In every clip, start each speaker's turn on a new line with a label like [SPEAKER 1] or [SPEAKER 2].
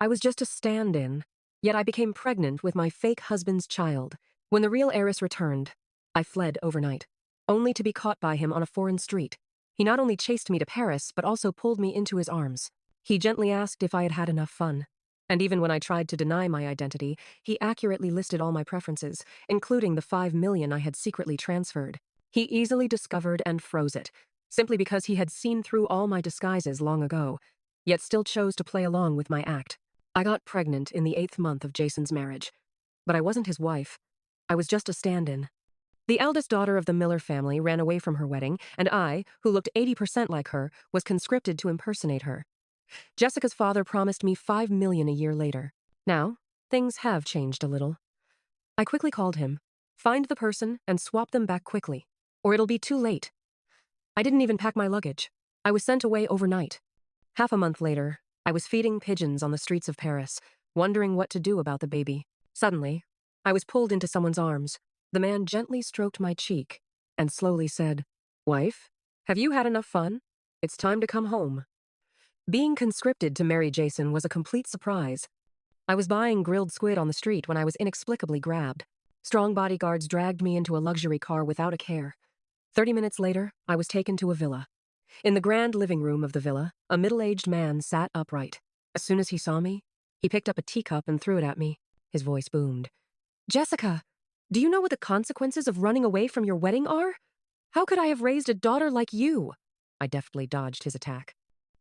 [SPEAKER 1] I was just a stand-in, yet I became pregnant with my fake husband's child. When the real heiress returned, I fled overnight, only to be caught by him on a foreign street. He not only chased me to Paris, but also pulled me into his arms. He gently asked if I had had enough fun. And even when I tried to deny my identity, he accurately listed all my preferences, including the 5 million I had secretly transferred. He easily discovered and froze it, simply because he had seen through all my disguises long ago, yet still chose to play along with my act. I got pregnant in the 8th month of Jason's marriage, but I wasn't his wife. I was just a stand-in. The eldest daughter of the Miller family ran away from her wedding, and I, who looked 80% like her, was conscripted to impersonate her. Jessica's father promised me 5 million a year later. Now, things have changed a little. I quickly called him. Find the person and swap them back quickly, or it'll be too late. I didn't even pack my luggage. I was sent away overnight. Half a month later, I was feeding pigeons on the streets of Paris, wondering what to do about the baby. Suddenly, I was pulled into someone's arms. The man gently stroked my cheek and slowly said, "Wife, have you had enough fun? It's time to come home." Being conscripted to marry Jason was a complete surprise. I was buying grilled squid on the street when I was inexplicably grabbed. Strong bodyguards dragged me into a luxury car without a care. 30 minutes later, I was taken to a villa. In the grand living room of the villa, a middle-aged man sat upright. As soon as he saw me, he picked up a teacup and threw it at me. His voice boomed. "Jessica, do you know what the consequences of running away from your wedding are? How could I have raised a daughter like you?" I deftly dodged his attack.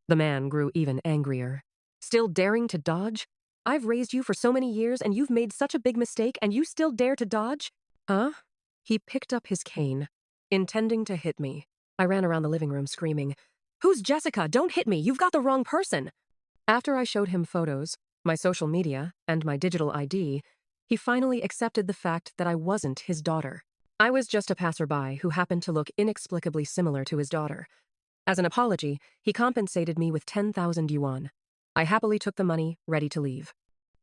[SPEAKER 1] The man grew even angrier. "Still daring to dodge? I've raised you for so many years and you've made such a big mistake and you still dare to dodge? Huh?" He picked up his cane, intending to hit me. I ran around the living room screaming, "Who's Jessica? Don't hit me! You've got the wrong person!" After I showed him photos, my social media, and my digital ID, he finally accepted the fact that I wasn't his daughter. I was just a passerby who happened to look inexplicably similar to his daughter. As an apology, he compensated me with 10,000 yuan. I happily took the money, ready to leave.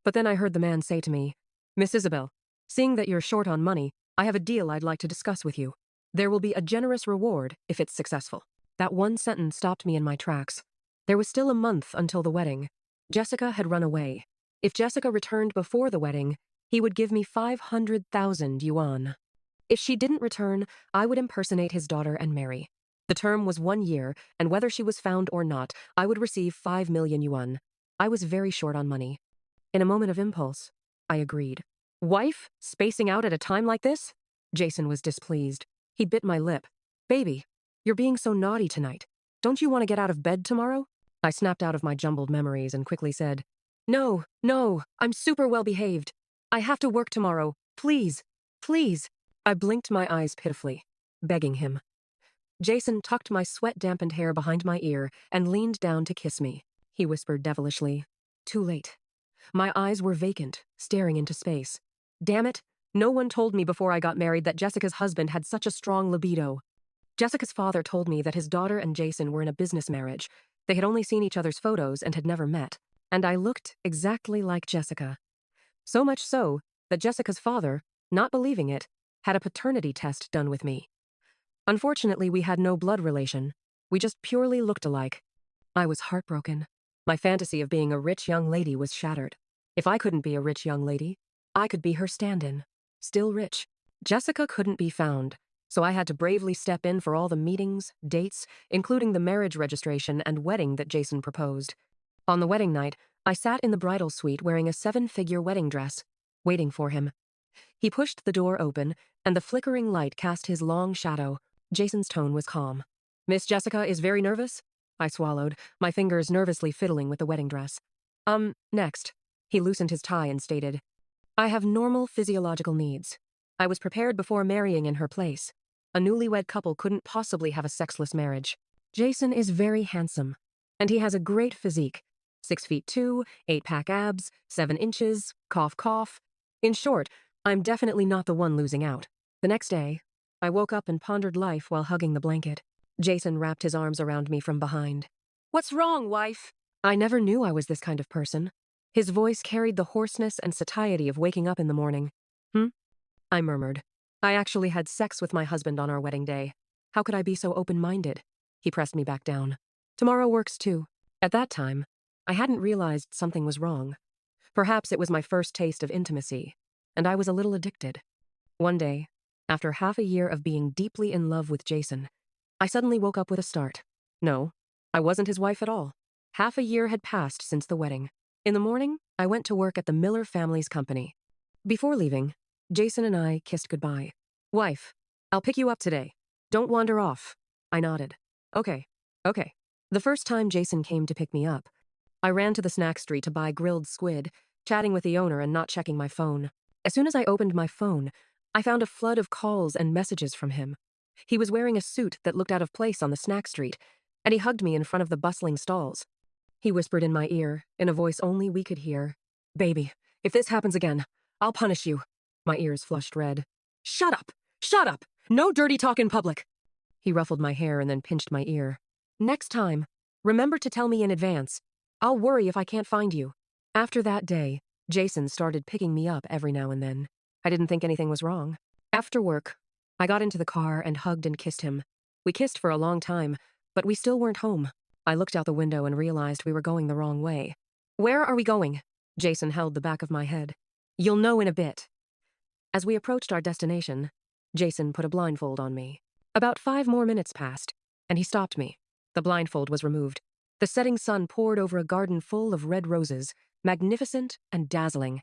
[SPEAKER 1] But then I heard the man say to me, "Miss Isabel, seeing that you're short on money, I have a deal I'd like to discuss with you. There will be a generous reward if it's successful." That one sentence stopped me in my tracks. There was still a month until the wedding. Jessica had run away. If Jessica returned before the wedding, he would give me 500,000 yuan. If she didn't return, I would impersonate his daughter and marry. The term was 1 year, and whether she was found or not, I would receive 5 million yuan. I was very short on money. In a moment of impulse, I agreed. "Wife, spacing out at a time like this?" Jason was displeased. He bit my lip. "Baby, you're being so naughty tonight. Don't you want to get out of bed tomorrow?" I snapped out of my jumbled memories and quickly said, No, I'm super well behaved. I have to work tomorrow. Please, please." I blinked my eyes pitifully, begging him. Jason tucked my sweat-dampened hair behind my ear and leaned down to kiss me. He whispered devilishly, "Too late." My eyes were vacant, staring into space. Damn it, no one told me before I got married that Jessica's husband had such a strong libido. Jessica's father told me that his daughter and Jason were in a business marriage. They had only seen each other's photos and had never met. And I looked exactly like Jessica. So much so that Jessica's father, not believing it, had a paternity test done with me. Unfortunately, we had no blood relation. We just purely looked alike. I was heartbroken. My fantasy of being a rich young lady was shattered. If I couldn't be a rich young lady, I could be her stand-in. Still rich. Jessica couldn't be found, so I had to bravely step in for all the meetings, dates, including the marriage registration and wedding that Jason proposed. On the wedding night, I sat in the bridal suite wearing a 7-figure wedding dress, waiting for him. He pushed the door open, and the flickering light cast his long shadow. Jason's tone was calm. "Miss Jessica is very nervous?" I swallowed, my fingers nervously fiddling with the wedding dress. Next." He loosened his tie and stated, "I have normal physiological needs. I was prepared before marrying in her place. A newlywed couple couldn't possibly have a sexless marriage. Jason is very handsome, and he has a great physique. 6'2", 8-pack abs, 7 inches, cough cough. In short, I'm definitely not the one losing out." The next day, I woke up and pondered life while hugging the blanket. Jason wrapped his arms around me from behind. "What's wrong, wife?" I never knew I was this kind of person. His voice carried the hoarseness and satiety of waking up in the morning. I murmured. "I actually had sex with my husband on our wedding day. How could I be so open-minded?" He pressed me back down. "Tomorrow works too." At that time, I hadn't realized something was wrong. Perhaps it was my first taste of intimacy, and I was a little addicted. One day, after half a year of being deeply in love with Jason, I suddenly woke up with a start. No, I wasn't his wife at all. Half a year had passed since the wedding. In the morning, I went to work at the Miller family's company. Before leaving, Jason and I kissed goodbye. Wife, I'll pick you up today. Don't wander off. I nodded. Okay. The first time Jason came to pick me up, I ran to the snack street to buy grilled squid, chatting with the owner and not checking my phone. As soon as I opened my phone, I found a flood of calls and messages from him. He was wearing a suit that looked out of place on the snack street, and he hugged me in front of the bustling stalls. He whispered in my ear, in a voice only we could hear, "Baby, if this happens again, I'll punish you." My ears flushed red. Shut up! Shut up! No dirty talk in public! He ruffled my hair and then pinched my ear. Next time, remember to tell me in advance. I'll worry if I can't find you. After that day, Jason started picking me up every now and then. I didn't think anything was wrong. After work, I got into the car and hugged and kissed him. We kissed for a long time, but we still weren't home. I looked out the window and realized we were going the wrong way. Where are we going? Jason held the back of my head. You'll know in a bit. As we approached our destination, Jason put a blindfold on me. About 5 more minutes passed, and he stopped me. The blindfold was removed. The setting sun poured over a garden full of red roses, magnificent and dazzling.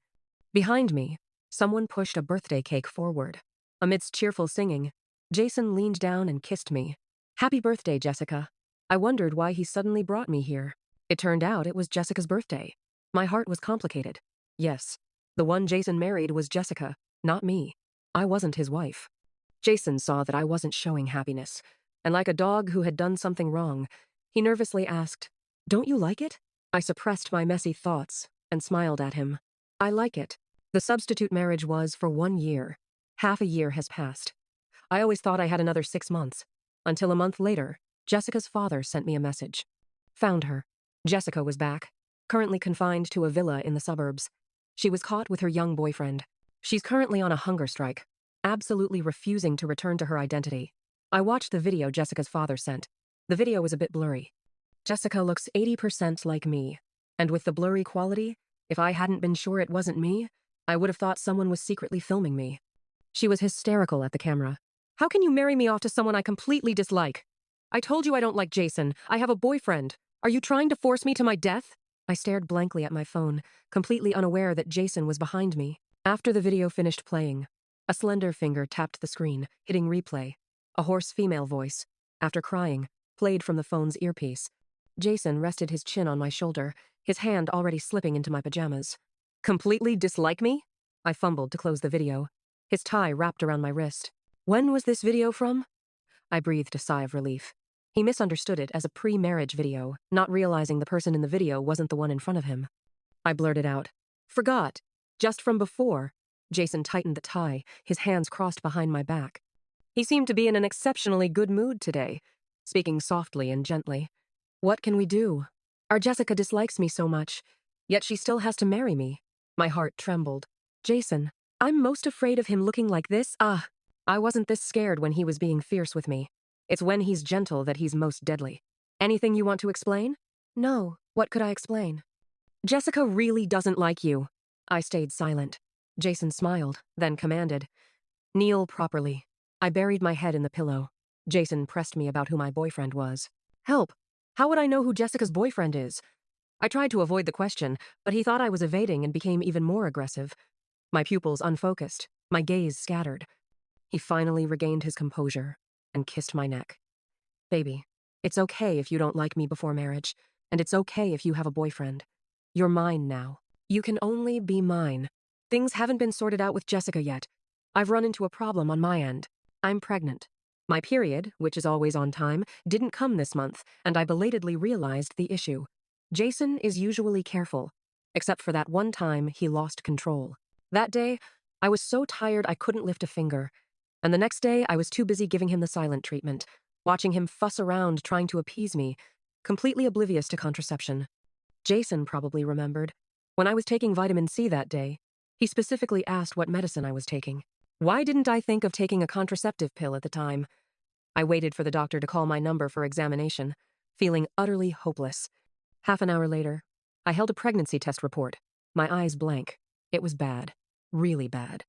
[SPEAKER 1] Behind me, someone pushed a birthday cake forward. Amidst cheerful singing, Jason leaned down and kissed me. Happy birthday, Jessica. I wondered why he suddenly brought me here. It turned out it was Jessica's birthday. My heart was complicated. Yes, the one Jason married was Jessica, not me. I wasn't his wife. Jason saw that I wasn't showing happiness, and like a dog who had done something wrong, he nervously asked, "Don't you like it?" I suppressed my messy thoughts and smiled at him. I like it. The substitute marriage was for 1 year. Half a year has passed. I always thought I had another 6 months, until a month later, Jessica's father sent me a message. Found her. Jessica was back, currently confined to a villa in the suburbs. She was caught with her young boyfriend. She's currently on a hunger strike, absolutely refusing to return to her identity. I watched the video Jessica's father sent. The video was a bit blurry. Jessica looks 80% like me, and with the blurry quality, if I hadn't been sure it wasn't me, I would have thought someone was secretly filming me. She was hysterical at the camera. How can you marry me off to someone I completely dislike? I told you I don't like Jason. I have a boyfriend. Are you trying to force me to my death? I stared blankly at my phone, completely unaware that Jason was behind me. After the video finished playing, a slender finger tapped the screen, hitting replay. A hoarse female voice, after crying, played from the phone's earpiece. Jason rested his chin on my shoulder, his hand already slipping into my pajamas. Completely dislike me? I fumbled to close the video. His tie wrapped around my wrist. When was this video from? I breathed a sigh of relief. He misunderstood it as a pre-marriage video, not realizing the person in the video wasn't the one in front of him. I blurted out, "Forgot. Just from before." Jason tightened the tie, his hands crossed behind my back. He seemed to be in an exceptionally good mood today, speaking softly and gently. What can we do? Our Jessica dislikes me so much, yet she still has to marry me. My heart trembled. Jason, I'm most afraid of him looking like this. I wasn't this scared when he was being fierce with me. It's when he's gentle that he's most deadly. Anything you want to explain? No, what could I explain? Jessica really doesn't like you. I stayed silent. Jason smiled, then commanded, "Kneel properly." I buried my head in the pillow. Jason pressed me about who my boyfriend was. Help! How would I know who Jessica's boyfriend is? I tried to avoid the question, but he thought I was evading and became even more aggressive. My pupils unfocused, my gaze scattered. He finally regained his composure and kissed my neck. Baby, it's okay if you don't like me before marriage, and it's okay if you have a boyfriend. You're mine now. You can only be mine. Things haven't been sorted out with Jessica yet. I've run into a problem on my end. I'm pregnant. My period, which is always on time, didn't come this month, and I belatedly realized the issue. Jason is usually careful, except for that one time he lost control. That day, I was so tired I couldn't lift a finger, and the next day I was too busy giving him the silent treatment, watching him fuss around trying to appease me, completely oblivious to contraception. Jason probably remembered. When I was taking vitamin C that day, he specifically asked what medicine I was taking. Why didn't I think of taking a contraceptive pill at the time? I waited for the doctor to call my number for examination, feeling utterly hopeless. Half an hour later, I held a pregnancy test report. My eyes blank. It was bad. Really bad.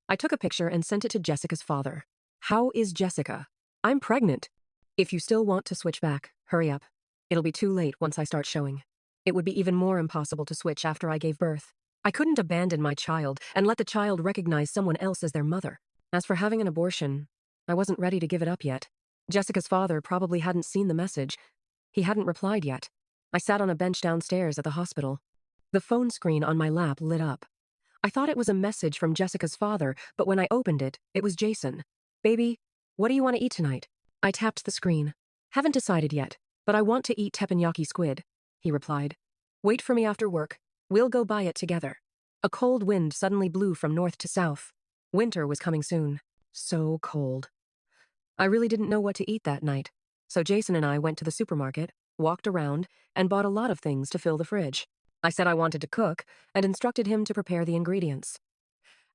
[SPEAKER 1] I took a picture and sent it to Jessica's father. How is Jessica? I'm pregnant. If you still want to switch back, hurry up. It'll be too late once I start showing. It would be even more impossible to switch after I gave birth. I couldn't abandon my child and let the child recognize someone else as their mother. As for having an abortion, I wasn't ready to give it up yet. Jessica's father probably hadn't seen the message. He hadn't replied yet. I sat on a bench downstairs at the hospital. The phone screen on my lap lit up. I thought it was a message from Jessica's father, but when I opened it, it was Jason. Baby, what do you want to eat tonight? I tapped the screen. Haven't decided yet, but I want to eat teppanyaki squid, he replied. Wait for me after work. We'll go buy it together. A cold wind suddenly blew from north to south. Winter was coming soon. So cold. I really didn't know what to eat that night, so Jason and I went to the supermarket, walked around, and bought a lot of things to fill the fridge. I said I wanted to cook and instructed him to prepare the ingredients.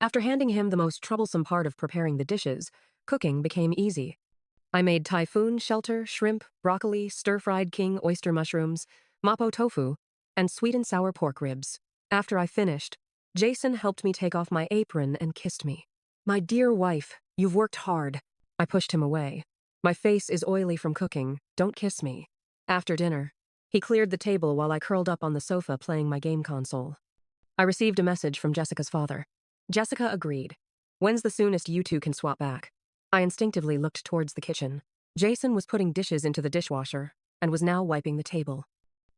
[SPEAKER 1] After handing him the most troublesome part of preparing the dishes, cooking became easy. I made typhoon shelter, shrimp, broccoli, stir-fried king oyster mushrooms, mapo tofu, and sweet and sour pork ribs. After I finished, Jason helped me take off my apron and kissed me. My dear wife, you've worked hard. I pushed him away. My face is oily from cooking. Don't kiss me. After dinner, he cleared the table while I curled up on the sofa playing my game console. I received a message from Jessica's father. Jessica agreed. When's the soonest you two can swap back? I instinctively looked towards the kitchen. Jason was putting dishes into the dishwasher and was now wiping the table.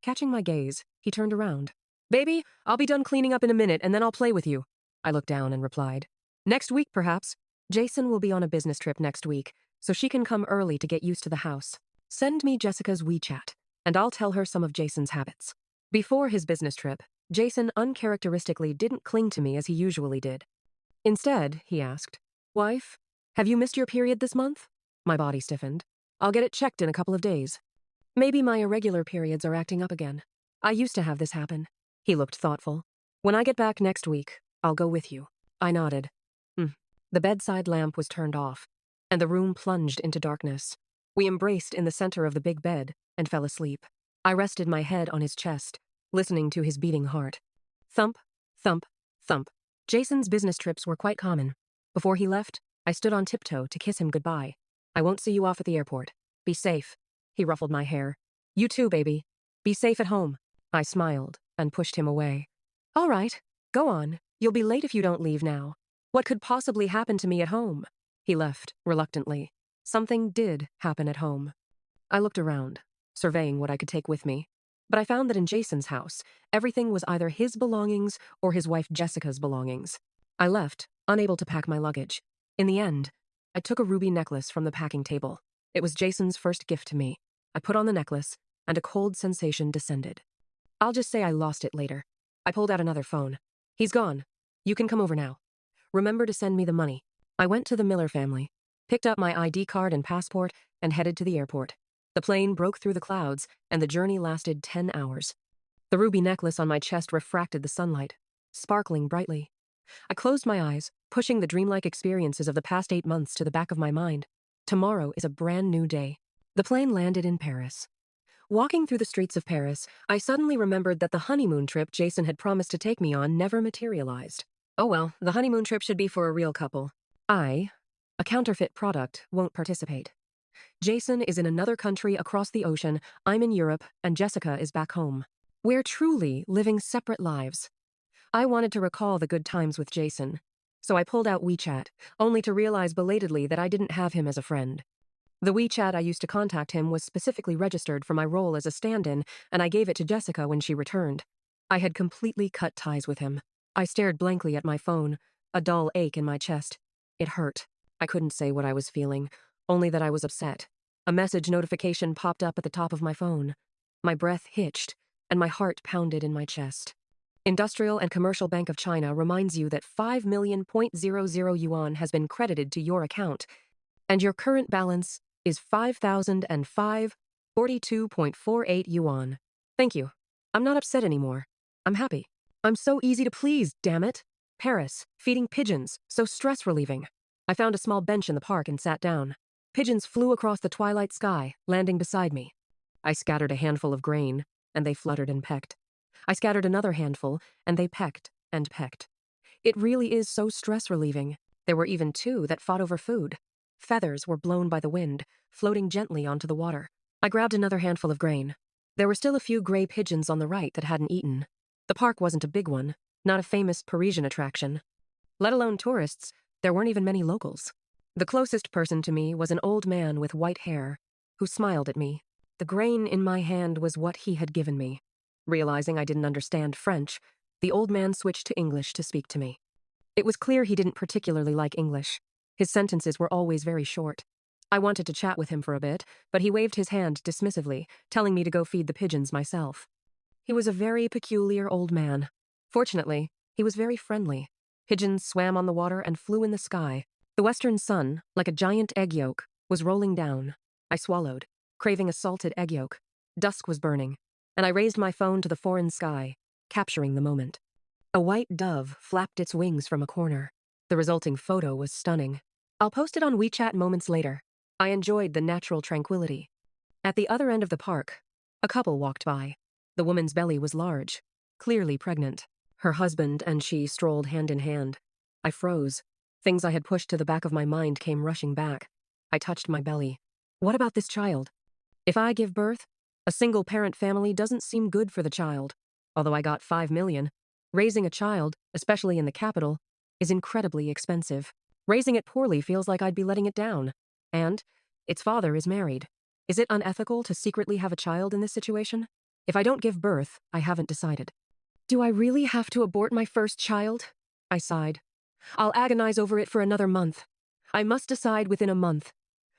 [SPEAKER 1] Catching my gaze, he turned around. Baby, I'll be done cleaning up in a minute and then I'll play with you. I looked down and replied. Next week, perhaps. Jason will be on a business trip next week, so she can come early to get used to the house. Send me Jessica's WeChat, and I'll tell her some of Jason's habits. Before his business trip, Jason uncharacteristically didn't cling to me as he usually did. Instead, he asked, Wife, have you missed your period this month? My body stiffened. I'll get it checked in a couple of days. Maybe my irregular periods are acting up again. I used to have this happen. He looked thoughtful. When I get back next week, I'll go with you. I nodded. The bedside lamp was turned off, and the room plunged into darkness. We embraced in the center of the big bed and fell asleep. I rested my head on his chest, listening to his beating heart. Thump, thump, thump. Jason's business trips were quite common. Before he left, I stood on tiptoe to kiss him goodbye. I won't see you off at the airport. Be safe. He ruffled my hair. You too, baby. Be safe at home. I smiled and pushed him away. All right, go on. You'll be late if you don't leave now. What could possibly happen to me at home? He left, reluctantly. Something did happen at home. I looked around, surveying what I could take with me. But I found that in Jason's house, everything was either his belongings or his wife Jessica's belongings. I left, unable to pack my luggage. In the end, I took a ruby necklace from the packing table. It was Jason's first gift to me. I put on the necklace, and a cold sensation descended. I'll just say I lost it later. I pulled out another phone. He's gone. You can come over now. Remember to send me the money. I went to the Miller family, picked up my ID card and passport, and headed to the airport. The plane broke through the clouds, and the journey lasted 10 hours. The ruby necklace on my chest refracted the sunlight, sparkling brightly. I closed my eyes, pushing the dreamlike experiences of the past 8 months to the back of my mind. Tomorrow is a brand new day. The plane landed in Paris. Walking through the streets of Paris, I suddenly remembered that the honeymoon trip Jason had promised to take me on never materialized. Oh well, the honeymoon trip should be for a real couple. I, a counterfeit product, won't participate. Jason is in another country across the ocean, I'm in Europe, and Jessica is back home. We're truly living separate lives. I wanted to recall the good times with Jason, so I pulled out WeChat, only to realize belatedly that I didn't have him as a friend. The WeChat I used to contact him was specifically registered for my role as a stand-in, and I gave it to Jessica when she returned. I had completely cut ties with him. I stared blankly at my phone, a dull ache in my chest. It hurt. I couldn't say what I was feeling, only that I was upset. A message notification popped up at the top of my phone. My breath hitched, and my heart pounded in my chest. Industrial and Commercial Bank of China reminds you that 5,000,000 yuan has been credited to your account, and your current balance is 5,005.42.48 yuan. Thank you. I'm not upset anymore. I'm happy. I'm so easy to please, damn it. Paris, feeding pigeons, so stress-relieving. I found a small bench in the park and sat down. Pigeons flew across the twilight sky, landing beside me. I scattered a handful of grain, and they fluttered and pecked. I scattered another handful, and they pecked and pecked. It really is so stress-relieving. There were even two that fought over food. Feathers were blown by the wind, floating gently onto the water. I grabbed another handful of grain. There were still a few gray pigeons on the right that hadn't eaten. The park wasn't a big one, not a famous Parisian attraction. Let alone tourists, there weren't even many locals. The closest person to me was an old man with white hair, who smiled at me. The grain in my hand was what he had given me. Realizing I didn't understand French, the old man switched to English to speak to me. It was clear he didn't particularly like English. His sentences were always very short. I wanted to chat with him for a bit, but he waved his hand dismissively, telling me to go feed the pigeons myself. He was a very peculiar old man. Fortunately, he was very friendly. Pigeons swam on the water and flew in the sky. The western sun, like a giant egg yolk, was rolling down. I swallowed, craving a salted egg yolk. Dusk was burning, and I raised my phone to the foreign sky, capturing the moment. A white dove flapped its wings from a corner. The resulting photo was stunning. I'll post it on WeChat moments later. I enjoyed the natural tranquility. At the other end of the park, a couple walked by. The woman's belly was large, clearly pregnant. Her husband and she strolled hand in hand. I froze. Things I had pushed to the back of my mind came rushing back. I touched my belly. What about this child? If I give birth, a single-parent family doesn't seem good for the child. Although I got $5 million, raising a child, especially in the capital, is incredibly expensive. Raising it poorly feels like I'd be letting it down. And its father is married. Is it unethical to secretly have a child in this situation? If I don't give birth, I haven't decided. Do I really have to abort my first child? I sighed. I'll agonize over it for another month. I must decide within a month.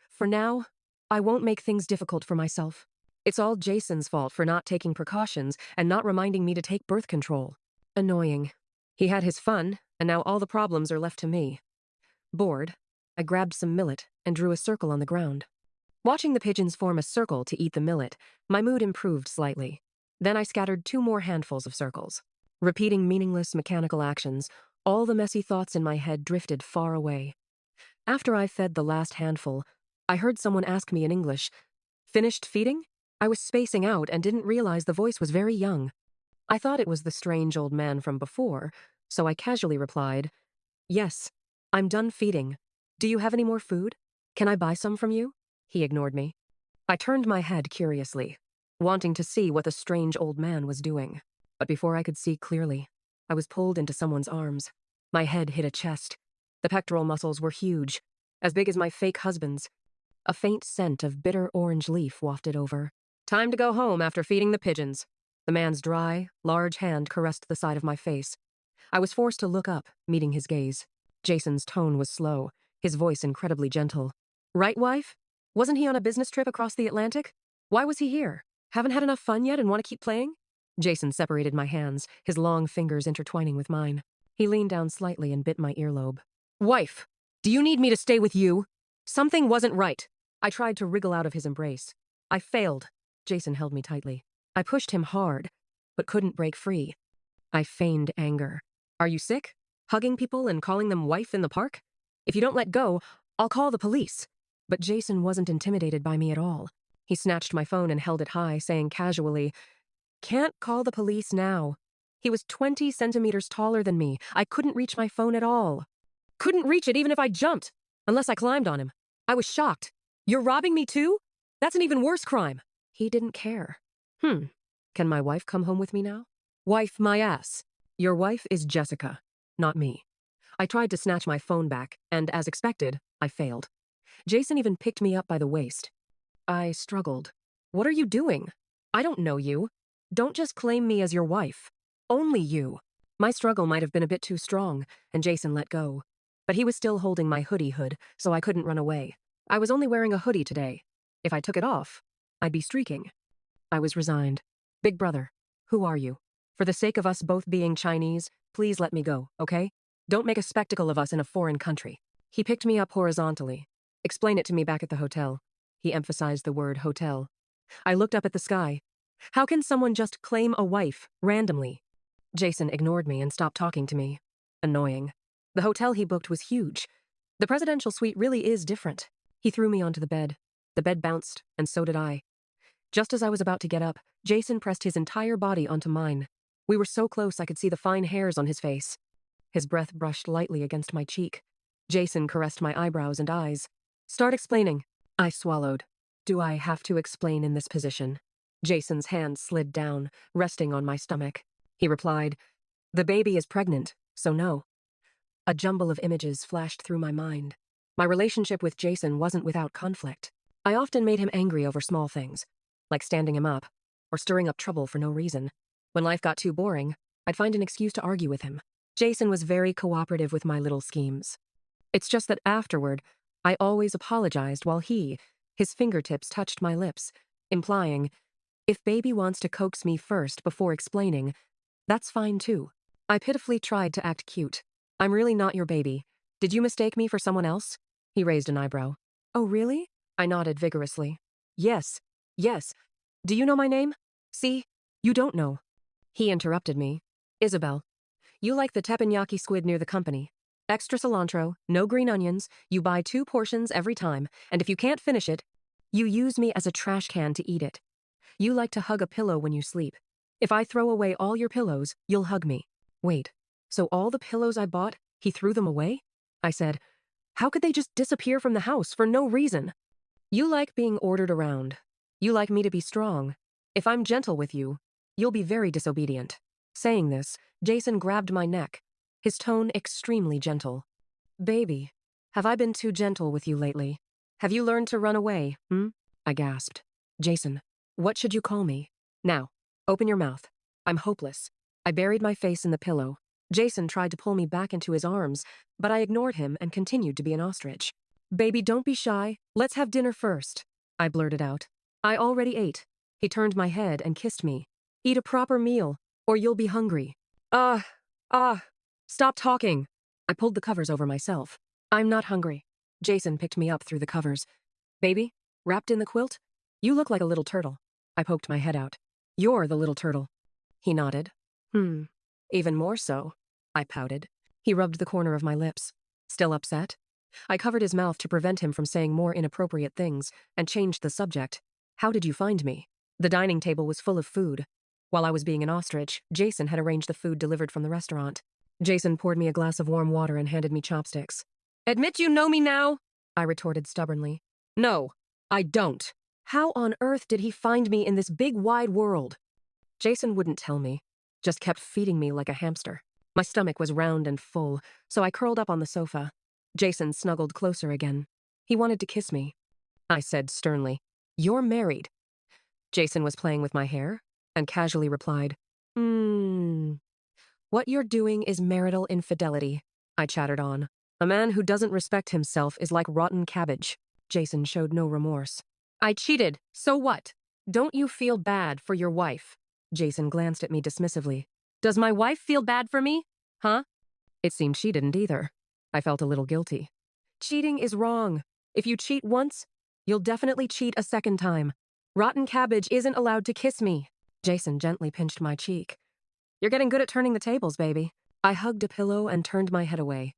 [SPEAKER 1] For now, I won't make things difficult for myself. It's all Jason's fault for not taking precautions and not reminding me to take birth control. Annoying. He had his fun, and now all the problems are left to me. Bored, I grabbed some millet and drew a circle on the ground. Watching the pigeons form a circle to eat the millet, my mood improved slightly. Then I scattered 2 more handfuls of circles. Repeating meaningless mechanical actions, all the messy thoughts in my head drifted far away. After I fed the last handful, I heard someone ask me in English, "Finished feeding?" I was spacing out and didn't realize the voice was very young. I thought it was the strange old man from before, so I casually replied, "Yes, I'm done feeding. Do you have any more food? Can I buy some from you?" He ignored me. I turned my head curiously, wanting to see what the strange old man was doing. But before I could see clearly, I was pulled into someone's arms. My head hit a chest. The pectoral muscles were huge, as big as my fake husband's. A faint scent of bitter orange leaf wafted over. Time to go home after feeding the pigeons. The man's dry, large hand caressed the side of my face. I was forced to look up, meeting his gaze. Jason's tone was slow, his voice incredibly gentle. Right, wife? Wasn't he on a business trip across the Atlantic? Why was he here? Haven't had enough fun yet and want to keep playing? Jason separated my hands, his long fingers intertwining with mine. He leaned down slightly and bit my earlobe. Wife, do you need me to stay with you? Something wasn't right. I tried to wriggle out of his embrace. I failed. Jason held me tightly. I pushed him hard, but couldn't break free. I feigned anger. Are you sick? Hugging people and calling them wife in the park? If you don't let go, I'll call the police. But Jason wasn't intimidated by me at all. He snatched my phone and held it high, saying casually, "Can't call the police now." He was 20 centimeters taller than me. I couldn't reach my phone at all. Couldn't reach it even if I jumped, unless I climbed on him. I was shocked. You're robbing me too? That's an even worse crime. He didn't care. Can my wife come home with me now? Wife, my ass. Your wife is Jessica, not me. I tried to snatch my phone back, and as expected, I failed. Jason even picked me up by the waist. I struggled. What are you doing? I don't know you. Don't just claim me as your wife. Only you. My struggle might have been a bit too strong, and Jason let go. But he was still holding my hoodie hood, so I couldn't run away. I was only wearing a hoodie today. If I took it off, I'd be streaking. I was resigned. Big brother, who are you? For the sake of us both being Chinese, please let me go, okay? Don't make a spectacle of us in a foreign country. He picked me up horizontally. Explain it to me back at the hotel. He emphasized the word hotel. I looked up at the sky. How can someone just claim a wife, randomly? Jason ignored me and stopped talking to me. Annoying. The hotel he booked was huge. The presidential suite really is different. He threw me onto the bed. The bed bounced, and so did I. Just as I was about to get up, Jason pressed his entire body onto mine. We were so close I could see the fine hairs on his face. His breath brushed lightly against my cheek. Jason caressed my eyebrows and eyes. Start explaining. I swallowed. Do I have to explain in this position? Jason's hand slid down, resting on my stomach. He replied, the baby is pregnant, so no. A jumble of images flashed through my mind. My relationship with Jason wasn't without conflict. I often made him angry over small things, like standing him up, or stirring up trouble for no reason. When life got too boring, I'd find an excuse to argue with him. Jason was very cooperative with my little schemes. It's just that afterward, I always apologized while his fingertips touched my lips, implying, if baby wants to coax me first before explaining, that's fine too. I pitifully tried to act cute. I'm really not your baby. Did you mistake me for someone else? He raised an eyebrow. Oh, really? I nodded vigorously. Yes. Do you know my name? See? You don't know. He interrupted me. Isabel. You like the teppanyaki squid near the company. Extra cilantro, no green onions, you buy 2 portions every time, and if you can't finish it, you use me as a trash can to eat it. You like to hug a pillow when you sleep. If I throw away all your pillows, you'll hug me. Wait, so all the pillows I bought, he threw them away? I said, how could they just disappear from the house for no reason? You like being ordered around. You like me to be strong. If I'm gentle with you, you'll be very disobedient. Saying this, Jason grabbed my neck, his tone extremely gentle. Baby, have I been too gentle with you lately? Have you learned to run away, I gasped. Jason, what should you call me? Now, open your mouth. I'm hopeless. I buried my face in the pillow. Jason tried to pull me back into his arms, but I ignored him and continued to be an ostrich. Baby, don't be shy. Let's have dinner first, I blurted out. I already ate. He turned my head and kissed me. Eat a proper meal, or you'll be hungry. Stop talking. I pulled the covers over myself. I'm not hungry. Jason picked me up through the covers. Baby, wrapped in the quilt? You look like a little turtle. I poked my head out. You're the little turtle. He nodded. Even more so. I pouted. He rubbed the corner of my lips. Still upset? I covered his mouth to prevent him from saying more inappropriate things and changed the subject. How did you find me? The dining table was full of food. While I was being an ostrich, Jason had arranged the food delivered from the restaurant. Jason poured me a glass of warm water and handed me chopsticks. Admit you know me now, I retorted stubbornly. No, I don't. How on earth did he find me in this big wide world? Jason wouldn't tell me, just kept feeding me like a hamster. My stomach was round and full, so I curled up on the sofa. Jason snuggled closer again. He wanted to kiss me. I said sternly, You're married. Jason was playing with my hair and casually replied, What you're doing is marital infidelity, I chattered on. A man who doesn't respect himself is like rotten cabbage. Jason showed no remorse. I cheated, so what? Don't you feel bad for your wife? Jason glanced at me dismissively. Does my wife feel bad for me? Huh? It seemed she didn't either. I felt a little guilty. Cheating is wrong. If you cheat once, you'll definitely cheat a second time. Rotten cabbage isn't allowed to kiss me. Jason gently pinched my cheek. You're getting good at turning the tables, baby. I hugged a pillow and turned my head away.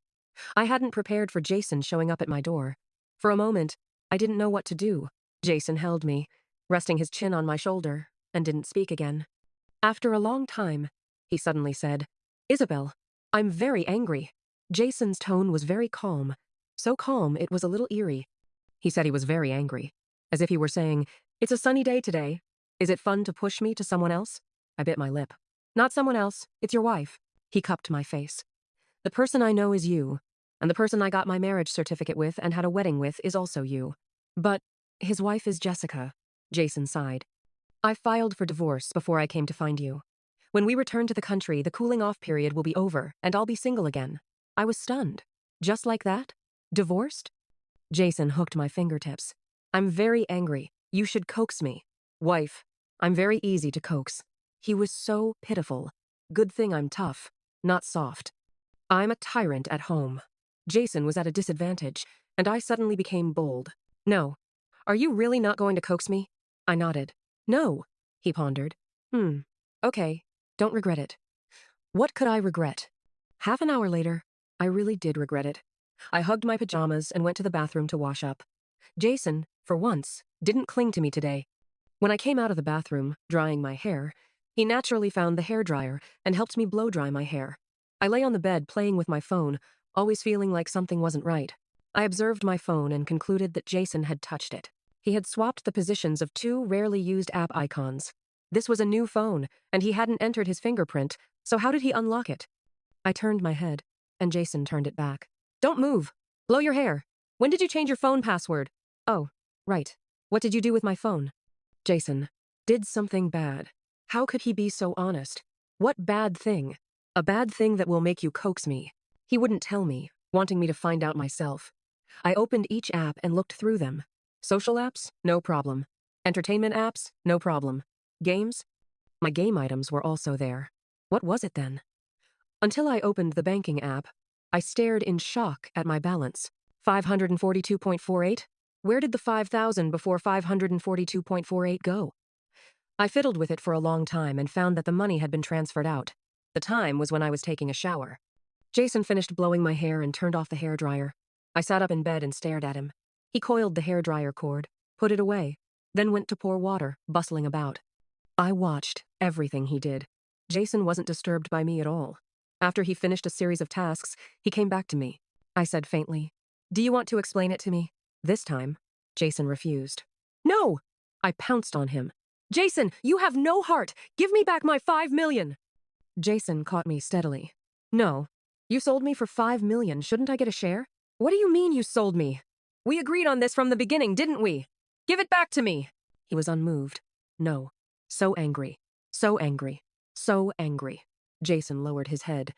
[SPEAKER 1] I hadn't prepared for Jason showing up at my door. For a moment, I didn't know what to do. Jason held me, resting his chin on my shoulder, and didn't speak again. After a long time, he suddenly said, Isabel, I'm very angry. Jason's tone was very calm, so calm it was a little eerie. He said he was very angry, as if he were saying, It's a sunny day today. Is it fun to push me to someone else? I bit my lip. Not someone else, it's your wife. He cupped my face. The person I know is you, and the person I got my marriage certificate with and had a wedding with is also you. But his wife is Jessica, Jason sighed. I filed for divorce before I came to find you. When we return to the country, the cooling-off period will be over, and I'll be single again. I was stunned. Just like that? Divorced? Jason hooked my fingertips. I'm very angry. You should coax me. Wife, I'm very easy to coax. He was so pitiful. Good thing I'm tough, not soft. I'm a tyrant at home. Jason was at a disadvantage, and I suddenly became bold. No. Are you really not going to coax me? I nodded. No, he pondered. Okay, don't regret it. What could I regret? Half an hour later, I really did regret it. I hugged my pajamas and went to the bathroom to wash up. Jason, for once, didn't cling to me today. When I came out of the bathroom, drying my hair, He naturally found the hairdryer and helped me blow dry my hair. I lay on the bed playing with my phone, always feeling like something wasn't right. I observed my phone and concluded that Jason had touched it. He had swapped the positions of two rarely used app icons. This was a new phone, and he hadn't entered his fingerprint, so how did he unlock it? I turned my head, and Jason turned it back. Don't move. Blow your hair. When did you change your phone password? Oh, right. What did you do with my phone? Jason did something bad. How could he be so honest? What bad thing? A bad thing that will make you coax me. He wouldn't tell me, wanting me to find out myself. I opened each app and looked through them. Social apps? No problem. Entertainment apps? No problem. Games? My game items were also there. What was it then? Until I opened the banking app, I stared in shock at my balance. 542.48? Where did the 5,000 before 542.48 go? I fiddled with it for a long time and found that the money had been transferred out. The time was when I was taking a shower. Jason finished blowing my hair and turned off the hairdryer. I sat up in bed and stared at him. He coiled the hairdryer cord, put it away, then went to pour water, bustling about. I watched everything he did. Jason wasn't disturbed by me at all. After he finished a series of tasks, he came back to me. I said faintly, "Do you want to explain it to me?" This time, Jason refused. "No!" I pounced on him. "Jason, you have no heart! Give me back my 5 million!" Jason caught me steadily. "No. You sold me for 5 million. Shouldn't I get a share?" "What do you mean you sold me? We agreed on this from the beginning, didn't we? Give it back to me!" He was unmoved. No. So angry. So angry. So angry. Jason lowered his head.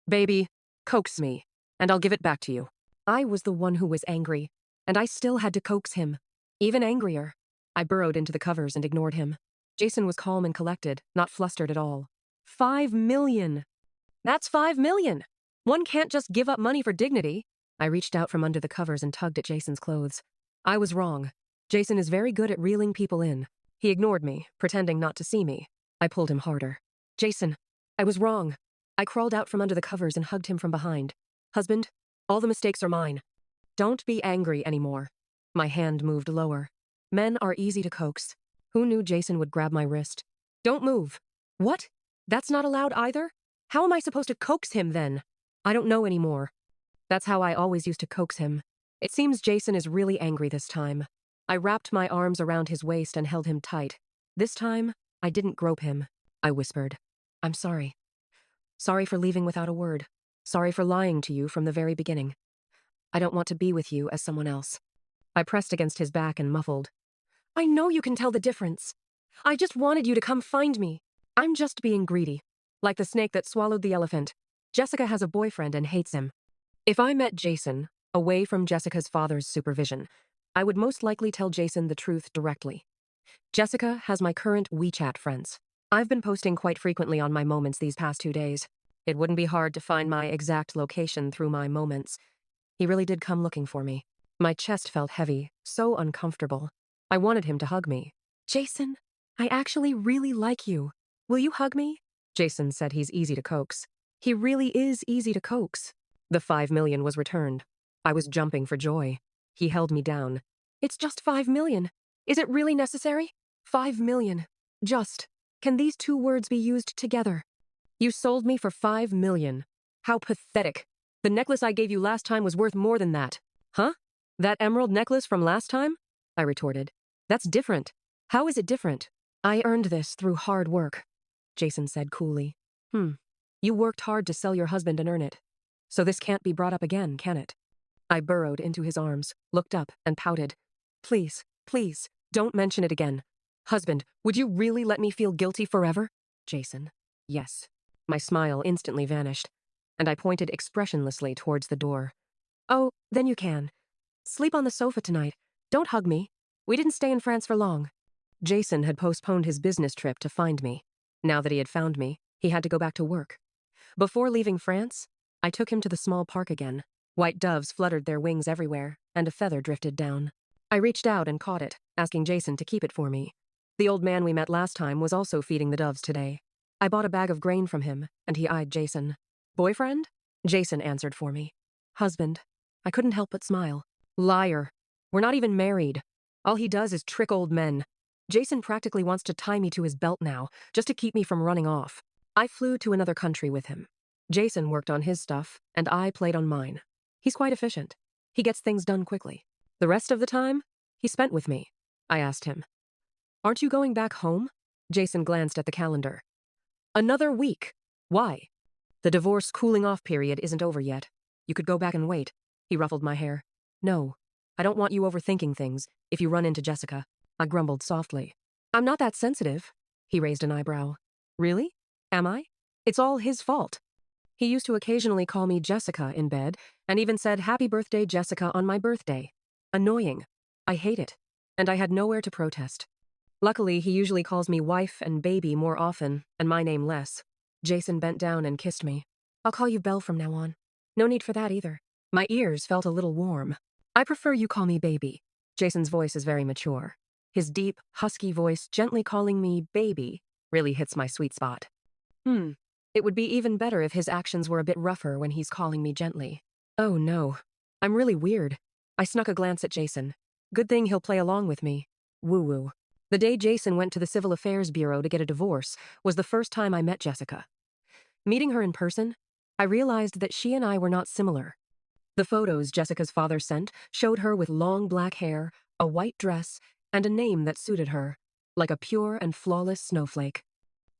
[SPEAKER 1] "Baby, coax me, and I'll give it back to you." I was the one who was angry, and I still had to coax him. Even angrier. I burrowed into the covers and ignored him. Jason was calm and collected, not flustered at all. 5 million! That's 5 million! One can't just give up money for dignity. I reached out from under the covers and tugged at Jason's clothes. I was wrong. Jason is very good at reeling people in. He ignored me, pretending not to see me. I pulled him harder. "Jason, I was wrong." I crawled out from under the covers and hugged him from behind. "Husband, all the mistakes are mine. Don't be angry anymore." My hand moved lower. Men are easy to coax. Who knew Jason would grab my wrist? "Don't move." "What? That's not allowed either? How am I supposed to coax him then?" "I don't know anymore. That's how I always used to coax him." It seems Jason is really angry this time. I wrapped my arms around his waist and held him tight. This time, I didn't grope him. I whispered, "I'm sorry. Sorry for leaving without a word. Sorry for lying to you from the very beginning. I don't want to be with you as someone else." I pressed against his back and muffled, "I know you can tell the difference. I just wanted you to come find me. I'm just being greedy. Like the snake that swallowed the elephant. Jessica has a boyfriend and hates him." If I met Jason, away from Jessica's father's supervision, I would most likely tell Jason the truth directly. Jessica has my current WeChat friends. I've been posting quite frequently on my moments these past 2 days. It wouldn't be hard to find my exact location through my moments. He really did come looking for me. My chest felt heavy, so uncomfortable. I wanted him to hug me. "Jason, I actually really like you. Will you hug me?" Jason said he's easy to coax. He really is easy to coax. The 5 million was returned. I was jumping for joy. He held me down. "It's just 5 million. Is it really necessary? 5 million. Just. Can these two words be used together? You sold me for 5 million. How pathetic. The necklace I gave you last time was worth more than that." "Huh? That emerald necklace from last time?" I retorted. "That's different." "How is it different?" "I earned this through hard work," Jason said coolly. You worked hard to sell your husband and earn it. So this can't be brought up again, can it?" I burrowed into his arms, looked up, and pouted. Please, don't mention it again. Husband, would you really let me feel guilty forever?" "Jason, yes." My smile instantly vanished, and I pointed expressionlessly towards the door. "Oh, then you can. Sleep on the sofa tonight. Don't hug me. We didn't stay in France for long." Jason had postponed his business trip to find me. Now that he had found me, he had to go back to work. Before leaving France, I took him to the small park again. White doves fluttered their wings everywhere, and a feather drifted down. I reached out and caught it, asking Jason to keep it for me. The old man we met last time was also feeding the doves today. I bought a bag of grain from him, and he eyed Jason. "Boyfriend?" Jason answered for me. "Husband." I couldn't help but smile. "Liar. We're not even married. All he does is trick old men." Jason practically wants to tie me to his belt now, just to keep me from running off. I flew to another country with him. Jason worked on his stuff, and I played on mine. He's quite efficient. He gets things done quickly. The rest of the time, he spent with me. I asked him. Aren't you going back home? Jason glanced at the calendar. Another week. Why? The divorce cooling off period isn't over yet. You could go back and wait. He ruffled my hair. No, I don't want you overthinking things if you run into Jessica. I grumbled softly. I'm not that sensitive. He raised an eyebrow. Really? Am I? It's all his fault. He used to occasionally call me Jessica in bed and even said happy birthday Jessica on my birthday. Annoying. I hate it. And I had nowhere to protest. Luckily, he usually calls me wife and baby more often, and my name less. Jason bent down and kissed me. I'll call you Belle from now on. No need for that either. My ears felt a little warm. I prefer you call me baby. Jason's voice is very mature. His deep, husky voice gently calling me baby really hits my sweet spot. It would be even better if his actions were a bit rougher when he's calling me gently. Oh no. I'm really weird. I snuck a glance at Jason. Good thing he'll play along with me. Woo-woo. The day Jason went to the Civil Affairs Bureau to get a divorce was the first time I met Jessica. Meeting her in person, I realized that she and I were not similar. The photos Jessica's father sent showed her with long black hair, a white dress, and a name that suited her, like a pure and flawless snowflake.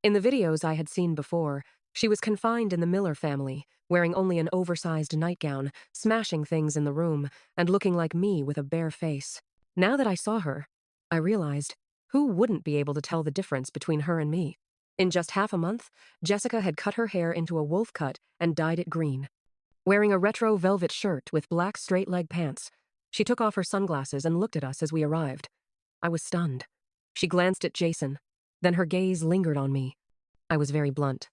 [SPEAKER 1] In the videos I had seen before, she was confined in the Miller family, wearing only an oversized nightgown, smashing things in the room, and looking like me with a bare face. Now that I saw her, I realized, who wouldn't be able to tell the difference between her and me? In just half a month, Jessica had cut her hair into a wolf cut and dyed it green. Wearing a retro velvet shirt with black straight-leg pants, she took off her sunglasses and looked at us as we arrived. I was stunned. She glanced at Jason. Then her gaze lingered on me. I was very blunt.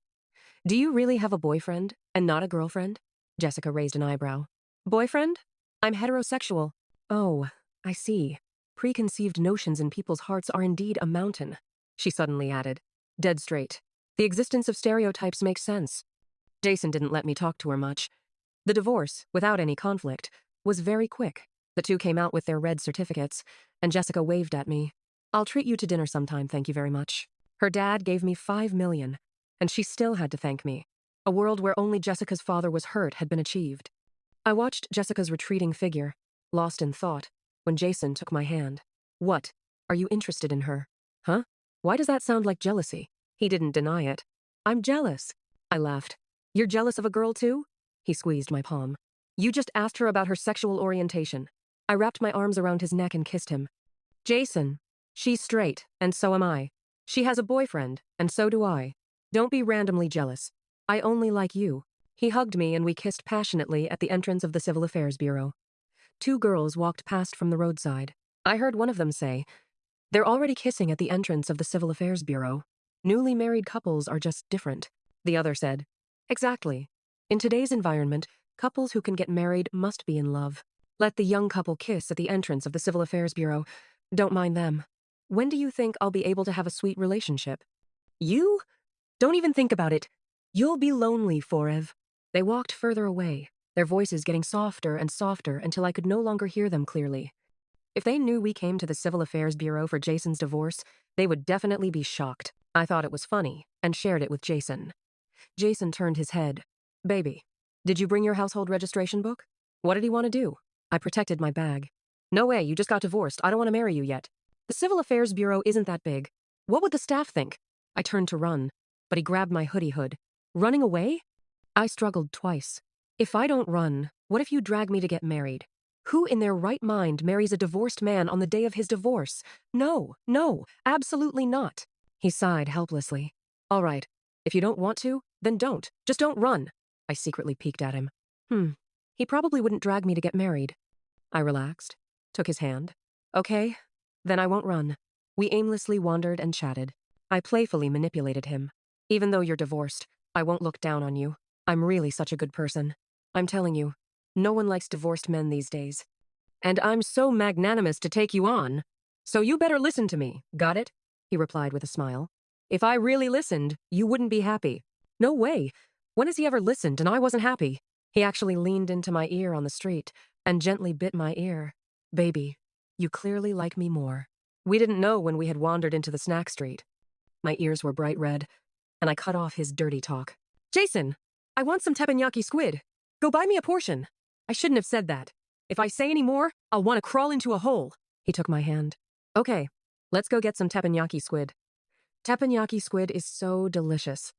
[SPEAKER 1] Do you really have a boyfriend and not a girlfriend? Jessica raised an eyebrow. Boyfriend? I'm heterosexual. Oh, I see. Preconceived notions in people's hearts are indeed a mountain, she suddenly added. Dead straight. The existence of stereotypes makes sense. Jason didn't let me talk to her much. The divorce, without any conflict, was very quick. The two came out with their red certificates, and Jessica waved at me. I'll treat you to dinner sometime, thank you very much. Her dad gave me $5 million, and she still had to thank me. A world where only Jessica's father was hurt had been achieved. I watched Jessica's retreating figure, lost in thought, when Jason took my hand. What? Are you interested in her? Huh? Why does that sound like jealousy? He didn't deny it. I'm jealous. I laughed. You're jealous of a girl too? He squeezed my palm. You just asked her about her sexual orientation. I wrapped my arms around his neck and kissed him. Jason, she's straight, and so am I. She has a boyfriend, and so do I. Don't be randomly jealous. I only like you. He hugged me and we kissed passionately at the entrance of the Civil Affairs Bureau. Two girls walked past from the roadside. I heard one of them say, they're already kissing at the entrance of the Civil Affairs Bureau. Newly married couples are just different. The other said, exactly. In today's environment, couples who can get married must be in love. Let the young couple kiss at the entrance of the Civil Affairs Bureau. Don't mind them. When do you think I'll be able to have a sweet relationship? You? Don't even think about it. You'll be lonely, Forev. They walked further away, their voices getting softer and softer until I could no longer hear them clearly. If they knew we came to the Civil Affairs Bureau for Jason's divorce, they would definitely be shocked. I thought it was funny and shared it with Jason. Jason turned his head. Baby, did you bring your household registration book? What did he want to do? I protected my bag. No way, you just got divorced. I don't want to marry you yet. The Civil Affairs Bureau isn't that big. What would the staff think? I turned to run, but he grabbed my hoodie hood. Running away? I struggled twice. If I don't run, what if you drag me to get married? Who in their right mind marries a divorced man on the day of his divorce? No, absolutely not. He sighed helplessly. All right, if you don't want to, then don't. Just don't run. I secretly peeked at him. He probably wouldn't drag me to get married. I relaxed, took his hand. Okay, then I won't run. We aimlessly wandered and chatted. I playfully manipulated him. Even though you're divorced, I won't look down on you. I'm really such a good person. I'm telling you, no one likes divorced men these days. And I'm so magnanimous to take you on. So you better listen to me, got it? He replied with a smile. If I really listened, you wouldn't be happy. No way. When has he ever listened and I wasn't happy? He actually leaned into my ear on the street and gently bit my ear. Baby, you clearly like me more. We didn't know when we had wandered into the snack street. My ears were bright red, and I cut off his dirty talk. Jason, I want some teppanyaki squid. Go buy me a portion. I shouldn't have said that. If I say any more, I'll want to crawl into a hole. He took my hand. Okay, let's go get some teppanyaki squid. Teppanyaki squid is so delicious.